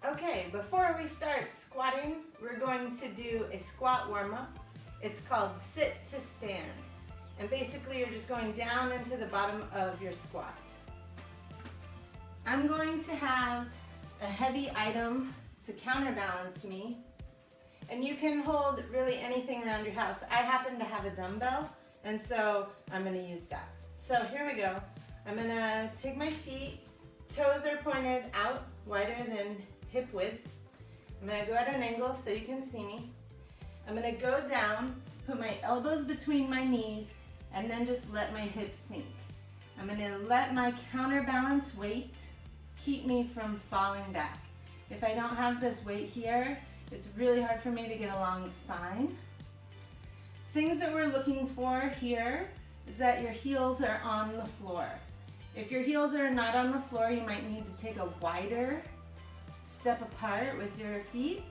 Okay, before we start squatting, we're going to do a squat warm-up. It's called sit to stand. And basically you're just going down into the bottom of your squat. I'm going to have a heavy item to counterbalance me. And you can hold really anything around your house. I happen to have a dumbbell, and so I'm gonna use that. So here we go. I'm gonna take my feet, toes are pointed out wider than hip width. I'm gonna go at an angle so you can see me. I'm gonna go down, put my elbows between my knees, and then just let my hips sink. I'm gonna let my counterbalance weight keep me from falling back. If I don't have this weight here, it's really hard for me to get a long spine. Things that we're looking for here is that your heels are on the floor. If your heels are not on the floor, you might need to take a wider step apart with your feet,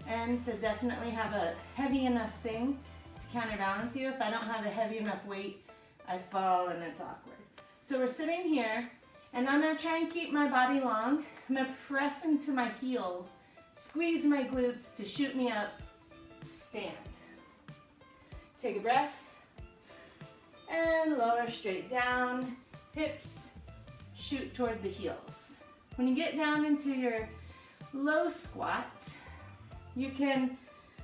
and so definitely have a heavy enough thing to counterbalance you. If I don't have a heavy enough weight, I fall and it's awkward. So we're sitting here, and I'm gonna try and keep my body long. I'm gonna press into my heels, squeeze my glutes to shoot me up, stand. Take a breath, and lower straight down, hips shoot toward the heels. When you get down into your low squat, you can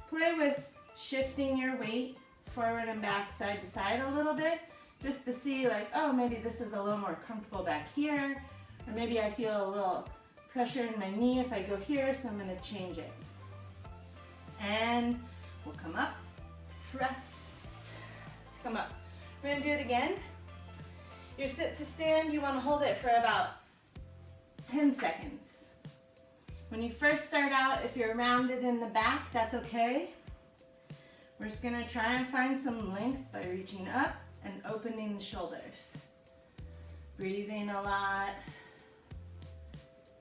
play with shifting your weight forward and back, side to side a little bit, just to see like, oh, maybe this is a little more comfortable back here, or maybe I feel a little pressure in my knee if I go here, so I'm gonna change it. And we'll come up, press, to come up. We're gonna do it again. Your sit to stand, you wanna hold it for about 10 seconds. When you first start out, if you're rounded in the back, that's okay. We're just gonna try and find some length by reaching up and opening the shoulders. Breathing a lot,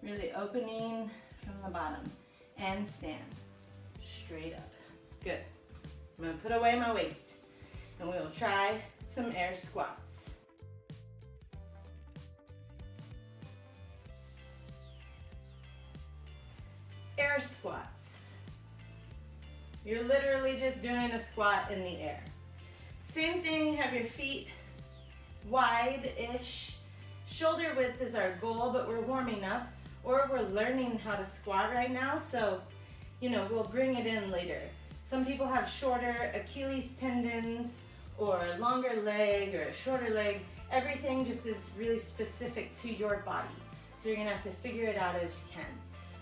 really opening from the bottom. And stand, straight up. Good. I'm gonna put away my weight, and we will try some air squats. Air squats. You're literally just doing a squat in the air. Same thing, have your feet wide-ish. Shoulder width is our goal, but we're warming up, or we're learning how to squat right now, so we'll bring it in later. Some people have shorter Achilles tendons, or a longer leg, or a shorter leg. Everything just is really specific to your body. So you're gonna have to figure it out as you can.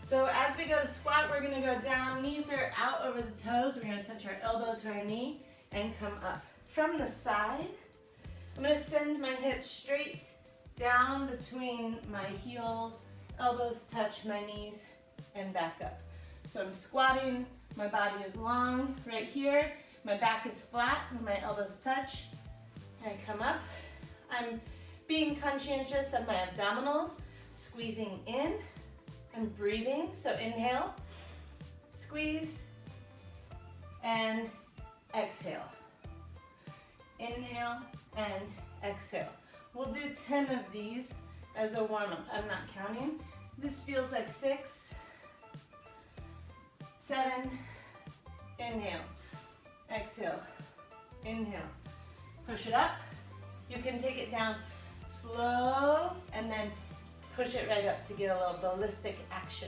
So as we go to squat, we're gonna go down, knees are out over the toes. We're gonna touch our elbow to our knee and come up. From the side, I'm gonna send my hips straight down between my heels, elbows touch my knees, and back up. So I'm squatting, my body is long right here, my back is flat when my elbows touch. I come up. I'm being conscientious of my abdominals, squeezing in and breathing. So inhale, squeeze, and exhale. Inhale and exhale. We'll do 10 of these as a warm-up. I'm not counting. This feels like 6, 7, inhale, exhale, inhale. Push it up. You can take it down slow and then push it right up to get a little ballistic action.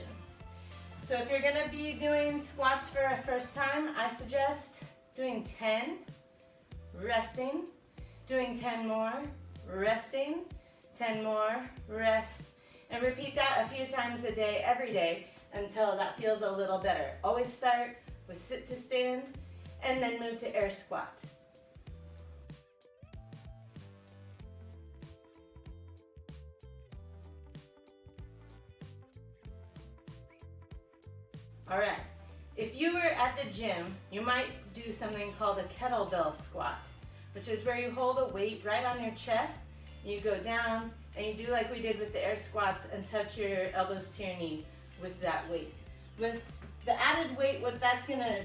So if you're gonna be doing squats for a first time, I suggest doing 10, resting, doing 10 more, resting, 10 more, rest, and repeat that a few times a day, every day, until that feels a little better. Always start with sit to stand, and then move to air squat. All right, if you were at the gym, you might do something called a kettlebell squat, which is where you hold a weight right on your chest, you go down, and you do like we did with the air squats and touch your elbows to your knee with that weight. With the added weight, what that's gonna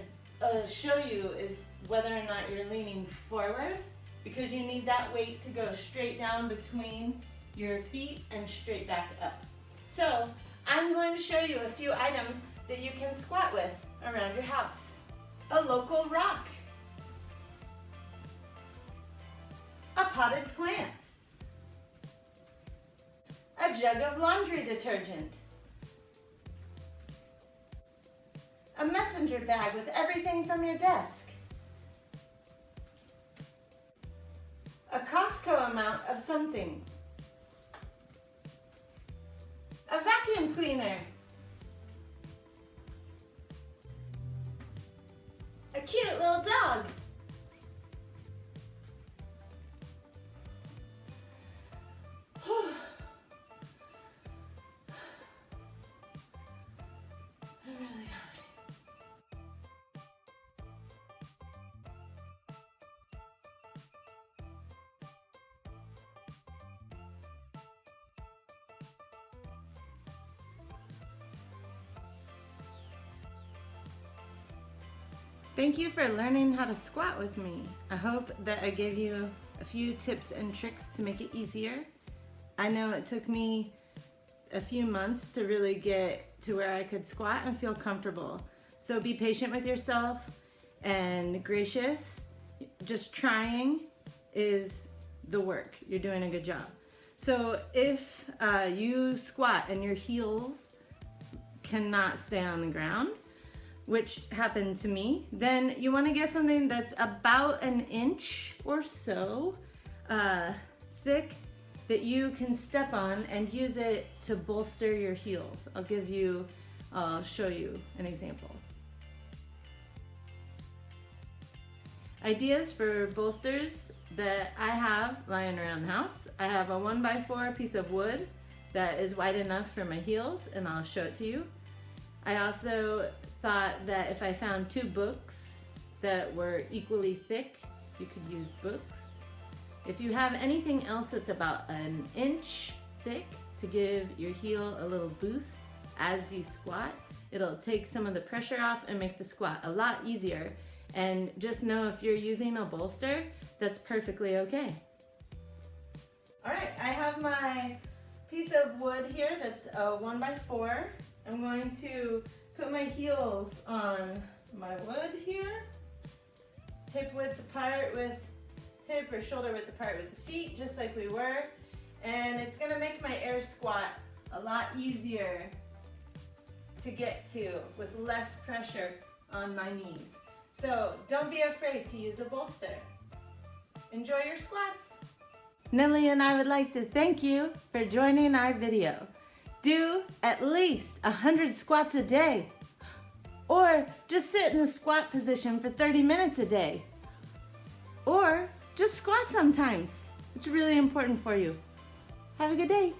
show you is whether or not you're leaning forward, because you need that weight to go straight down between your feet and straight back up. So I'm going to show you a few items that you can squat with around your house. A local rock, a potted plant, a jug of laundry detergent, a messenger bag with everything from your desk, a Costco amount of something, a vacuum cleaner, a cute little dog, I'm really hungry. Thank you for learning how to squat with me. I hope that I gave you a few tips and tricks to make it easier. I know it took me a few months to really get to where I could squat and feel comfortable. So be patient with yourself and gracious. Just trying is the work. You're doing a good job. So if you squat and your heels cannot stay on the ground, which happened to me, then you want to get something that's about an inch or so thick that you can step on and use it to bolster your heels. I'll show you an example. Ideas for bolsters that I have lying around the house. I have a 1x4 piece of wood that is wide enough for my heels, and I'll show it to you. I also thought that if I found 2 books that were equally thick, you could use books. If you have anything else that's about an inch thick to give your heel a little boost as you squat, it'll take some of the pressure off and make the squat a lot easier. And just know if you're using a bolster, that's perfectly okay. All right, I have my piece of wood here that's a 1x4. I'm going to put my heels on my wood here, hip width apart with hip or shoulder width apart with the feet, just like we were. And it's gonna make my air squat a lot easier to get to with less pressure on my knees. So don't be afraid to use a bolster. Enjoy your squats. Nellie and I would like to thank you for joining our video. Do at least 100 squats a day, or just sit in the squat position for 30 minutes a day, or just squat sometimes. It's really important for you. Have a good day.